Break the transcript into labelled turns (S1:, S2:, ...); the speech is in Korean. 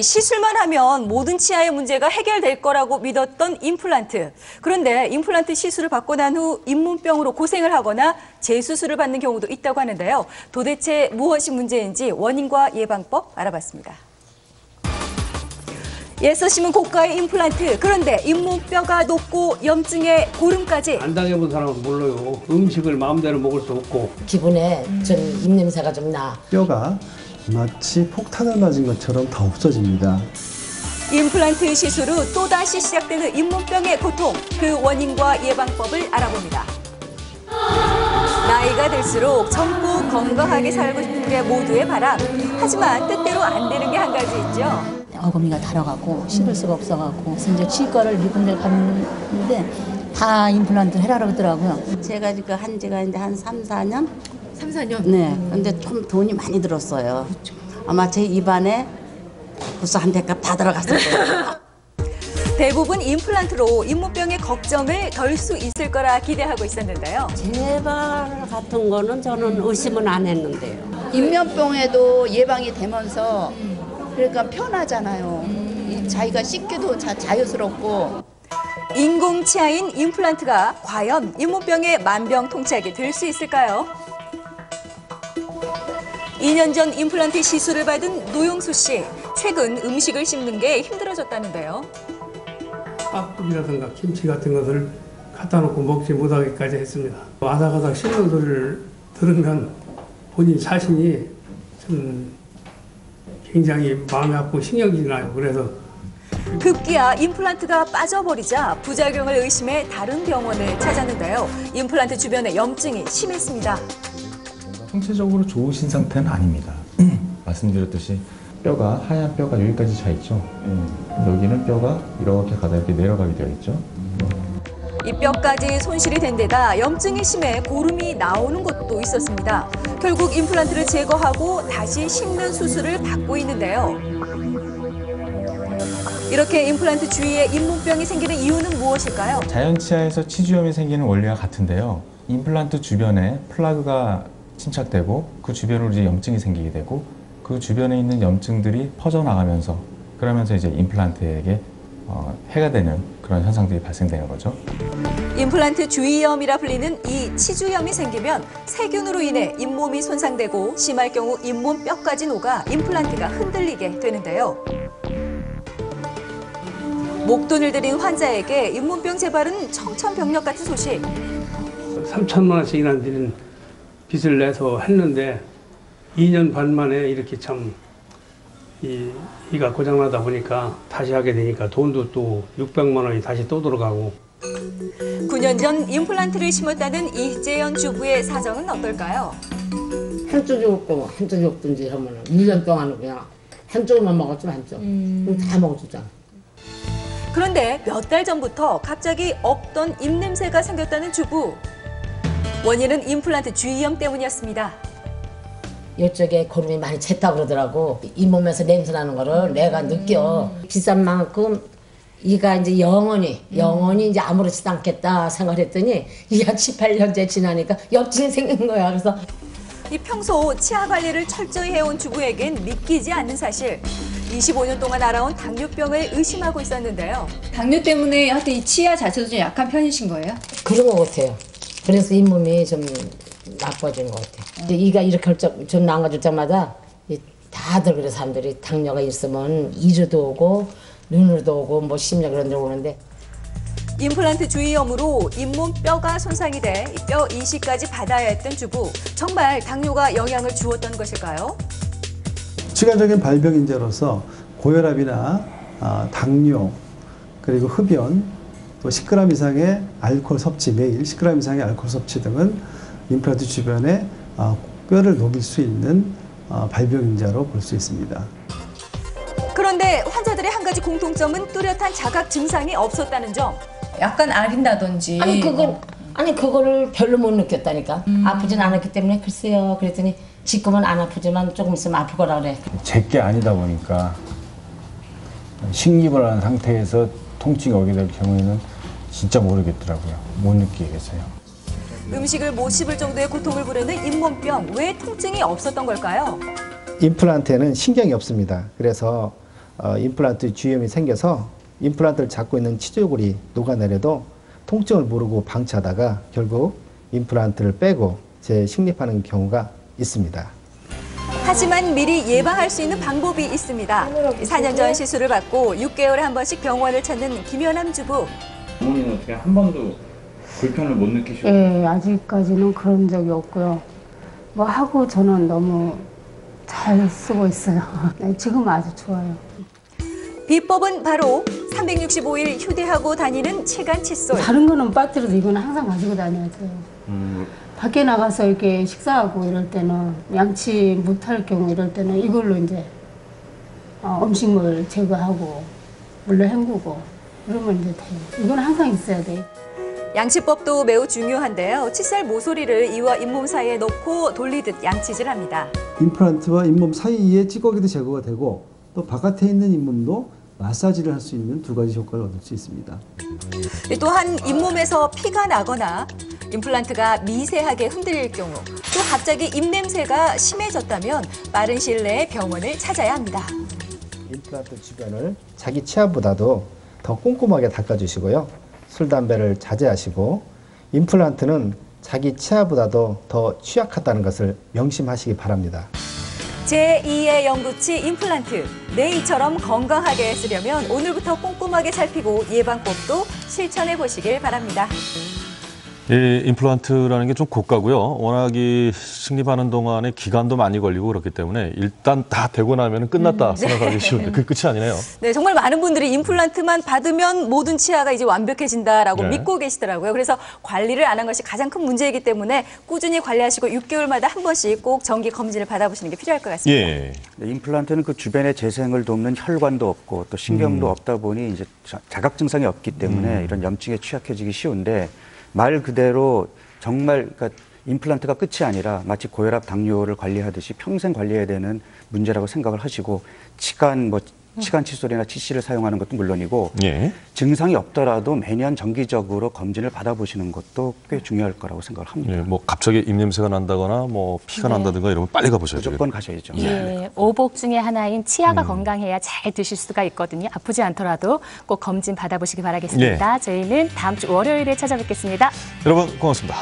S1: 시술만 하면 모든 치아의 문제가 해결될 거라고 믿었던 임플란트. 그런데 임플란트 시술을 받고 난 후 잇몸병으로 고생을 하거나 재수술을 받는 경우도 있다고 하는데요. 도대체 무엇이 문제인지 원인과 예방법 알아봤습니다. 예서 심은 고가의 임플란트. 그런데 잇몸뼈가 높고 염증에 고름까지.
S2: 안 당해본 사람은 몰라요. 음식을 마음대로 먹을 수 없고.
S3: 기분에 좀 입냄새가 좀 나.
S4: 뼈가 마치 폭탄을 맞은 것처럼 다 없어집니다.
S1: 임플란트 시술 후 또다시 시작되는 잇몸병의 고통. 그 원인과 예방법을 알아봅니다. 나이가 들수록 젊고 건강하게 살고 싶은 게 모두의 바람. 하지만 뜻대로 안 되는 게 한 가지 있죠.
S5: 어금니가 달아가고 씹을 수가 없어가고 그래서 이제 치과를 몇 군데 갔는데 다 임플란트 해라 그러더라고요.
S6: 제가 지금 한 지가 이제 한 3, 4년?
S1: 3, 4년?
S6: 네. 근데 좀 돈이 많이 들었어요. 아마 제 입안에 벌써 한 대값 다 들어갔을 거예요.
S1: 대부분 임플란트로 잇몸병의 걱정을 덜 수 있을 거라 기대하고 있었는데요.
S6: 재발 같은 거는 저는 의심은 안 했는데요.
S7: 인면병에도 예방이 되면서 그러니까 편하잖아요. 자기가 씻기도 자유스럽고.
S1: 인공 치아인 임플란트가 과연 잇몸병의 만병통치약이 될 수 있을까요? 2년 전 임플란트 시술을 받은 노용수 씨. 최근 음식을 씹는 게 힘들어졌다는데요.
S2: 깍두기라든가 김치 같은 것을 갖다 놓고 먹지 못하기까지 했습니다. 아삭아삭 씹는 소리를 들으면 본인 자신이 좀 굉장히 마음이 아프고 신경질이 나요. 그래서
S1: 급기야 임플란트가 빠져버리자 부작용을 의심해 다른 병원을 찾았는데요. 임플란트 주변에 염증이 심했습니다.
S8: 통체적으로 좋으신 상태는 아닙니다. 말씀드렸듯이 뼈가 하얀 뼈가 여기까지 차 있죠. 여기는 뼈가 이렇게 가다 이렇게 내려가게 되어 있죠.
S1: 이 뼈까지 손실이 된 데다 염증이 심해 고름이 나오는 것도 있었습니다. 결국 임플란트를 제거하고 다시 심는 수술을 받고 있는데요. 이렇게 임플란트 주위에 잇몸병이 생기는 이유는 무엇일까요?
S8: 자연 치아에서 치주염이 생기는 원리와 같은데요. 임플란트 주변에 플라그가 침착되고 그 주변으로 이제 염증이 생기게 되고 그 주변에 있는 염증들이 퍼져나가면서 그러면서 이제 임플란트에게 해가 되는 그런 현상들이 발생되는 거죠.
S1: 임플란트 주위염이라 불리는 이 치주염이 생기면 세균으로 인해 잇몸이 손상되고 심할 경우 잇몸 뼈까지 녹아 임플란트가 흔들리게 되는데요. 목돈을 들인 환자에게 잇몸병 재발은 청천벽력 같은 소식.
S2: 3천만 원씩이나 드린 빚을 내서 했는데 2년 반 만에 이렇게 참 이가 고장나다 보니까 다시 하게 되니까 돈도 또 600만 원이 다시 또 들어가고.
S1: 9년 전 임플란트를 심었다는 이재현 주부의 사정은 어떨까요?
S3: 한쪽이 없고 한쪽이 없든지 하면 1년 동안은 그냥 한쪽만 먹었지만 한쪽. 그럼 다 먹어주잖아.
S1: 그런데 몇 달 전부터 갑자기 없던 입냄새가 생겼다는 주부. 원인은 임플란트 주위염 때문이었습니다.
S3: 이쪽에 고름이 많이 찼다고 그러더라고. 잇몸에서 냄새 나는 거를 내가 느껴. 비싼 만큼 이가 이제 영원히 이제 아무렇지도 않겠다 생각했더니 이가 7, 8년째 지나니까 염증이 생긴 거야. 그래서
S1: 이 평소 치아 관리를 철저히 해온 주부에겐 믿기지 않는 사실. 25년 동안 알아온 당뇨병을 의심하고 있었는데요.
S9: 당뇨 때문에 하여튼 이 치아 자체도 좀 약한 편이신 거예요?
S3: 그런 것 같아요. 그래서 잇몸이 좀 나빠진 것 같아요. 이가 이렇게 좀 나아질 때마다 다들 그래 사람들이 당뇨가 있으면 이로도 오고 눈으로도 오고 뭐 심장 그런 데 오는데
S1: 임플란트 주위염으로 잇몸 뼈가 손상이 돼 뼈 이식까지 받아야 했던 주부. 정말 당뇨가 영향을 주었던 것일까요?
S4: 추가적인 발병인자로서 고혈압이나 당뇨 그리고 흡연 또 10g 이상의 알코올 섭취 매일 10g 이상의 알코올 섭취 등은 임플란트 주변에 뼈를 녹일 수 있는 발병인자로 볼 수 있습니다.
S1: 그런데 환자들의 한 가지 공통점은 뚜렷한 자각 증상이 없었다는 점.
S9: 약간 아린다든지.
S3: 아니 그거를 별로 못 느꼈다니까. 아프진 않았기 때문에 글쎄요. 그랬더니 지금은 안 아프지만 조금 있으면 아플 거라 그래.
S10: 제게 아니다 보니까 식립을 한 상태에서 통증이 오게 될 경우에는 진짜 모르겠더라고요. 못 느끼겠어요.
S1: 음식을 못 씹을 정도의 고통을 부르는 잇몸병. 왜 통증이 없었던 걸까요?
S11: 임플란트에는 신경이 없습니다. 그래서 임플란트 주위염이 생겨서 임플란트를 잡고 있는 치조골이 녹아내려도 통증을 모르고 방치하다가 결국 임플란트를 빼고 재식립하는 경우가 있습니다.
S1: 하지만 미리 예방할 수 있는 방법이 있습니다. 4년 전 시술을 받고 6개월에 한 번씩 병원을 찾는 김연남 주부.
S12: 어머니는 어떻게 한 번도 불편을 못 느끼시고?
S13: 예, 아직까지는 그런 적이 없고요. 뭐 하고 저는 너무 잘 쓰고 있어요. 네, 지금 아주 좋아요.
S1: 비법은 바로 365일 휴대하고 다니는 체간 칫솔.
S13: 다른 거는 빠뜨려도 이건 항상 가지고 다녀야 돼요. 밖에 나가서 이렇게 식사하고 이럴 때는 양치 못할 경우 이럴 때는 이걸로 이제 음식물 제거하고 물로 헹구고 이러면 이제 돼요. 이건 항상 있어야 돼요.
S1: 양치법도 매우 중요한데요. 칫솔 모서리를 이와 잇몸 사이에 넣고 돌리듯 양치질 합니다.
S4: 임플란트와 잇몸 사이에 찌꺼기도 제거가 되고 또 바깥에 있는 잇몸도 마사지를 할 수 있는 두 가지 효과를 얻을 수 있습니다.
S1: 또한 잇몸에서 피가 나거나 임플란트가 미세하게 흔들릴 경우, 또 갑자기 입냄새가 심해졌다면 빠른 시일 내에 병원을 찾아야 합니다.
S11: 임플란트 주변을 자기 치아보다도 더 꼼꼼하게 닦아주시고요. 술, 담배를 자제하시고 임플란트는 자기 치아보다도 더 취약하다는 것을 명심하시기 바랍니다.
S1: 제2의 영구치 임플란트. 내 이처럼 건강하게 쓰려면 오늘부터 꼼꼼하게 살피고 예방법도 실천해 보시길 바랍니다.
S14: 이 임플란트라는 게 좀 고가고요. 워낙 이 식립하는 동안에 기간도 많이 걸리고 그렇기 때문에 일단 다 되고 나면 끝났다 생각하기 쉬운데 그게 끝이 아니네요.
S1: 네, 정말 많은 분들이 임플란트만 받으면 모든 치아가 이제 완벽해진다라고
S14: 네.
S1: 믿고 계시더라고요. 그래서 관리를 안 한 것이 가장 큰 문제이기 때문에 꾸준히 관리하시고 6개월마다 한 번씩 꼭 정기 검진을 받아보시는 게 필요할 것 같습니다.
S14: 예.
S15: 임플란트는 그 주변에 재생을 돕는 혈관도 없고 또 신경도 없다 보니 이제 자각 증상이 없기 때문에 이런 염증에 취약해지기 쉬운데 말 그대로 정말 그러니까 임플란트가 끝이 아니라 마치 고혈압, 당뇨를 관리하듯이 평생 관리해야 되는 문제라고 생각을 하시고 치간 칫솔이나 치실을 사용하는 것도 물론이고
S14: 예.
S15: 증상이 없더라도 매년 정기적으로 검진을 받아보시는 것도 꽤 중요할 거라고 생각을 합니다.
S14: 예, 뭐 갑자기 입냄새가 난다거나 뭐 피가
S16: 네.
S14: 난다든가 이러면 빨리 가보셔야 돼요.
S15: 무조건 가셔야죠.
S16: 예, 오복 중에 하나인 치아가 건강해야 잘 드실 수가 있거든요. 아프지 않더라도 꼭 검진 받아보시기 바라겠습니다. 저희는 다음 주 월요일에 찾아뵙겠습니다.
S14: 여러분 고맙습니다.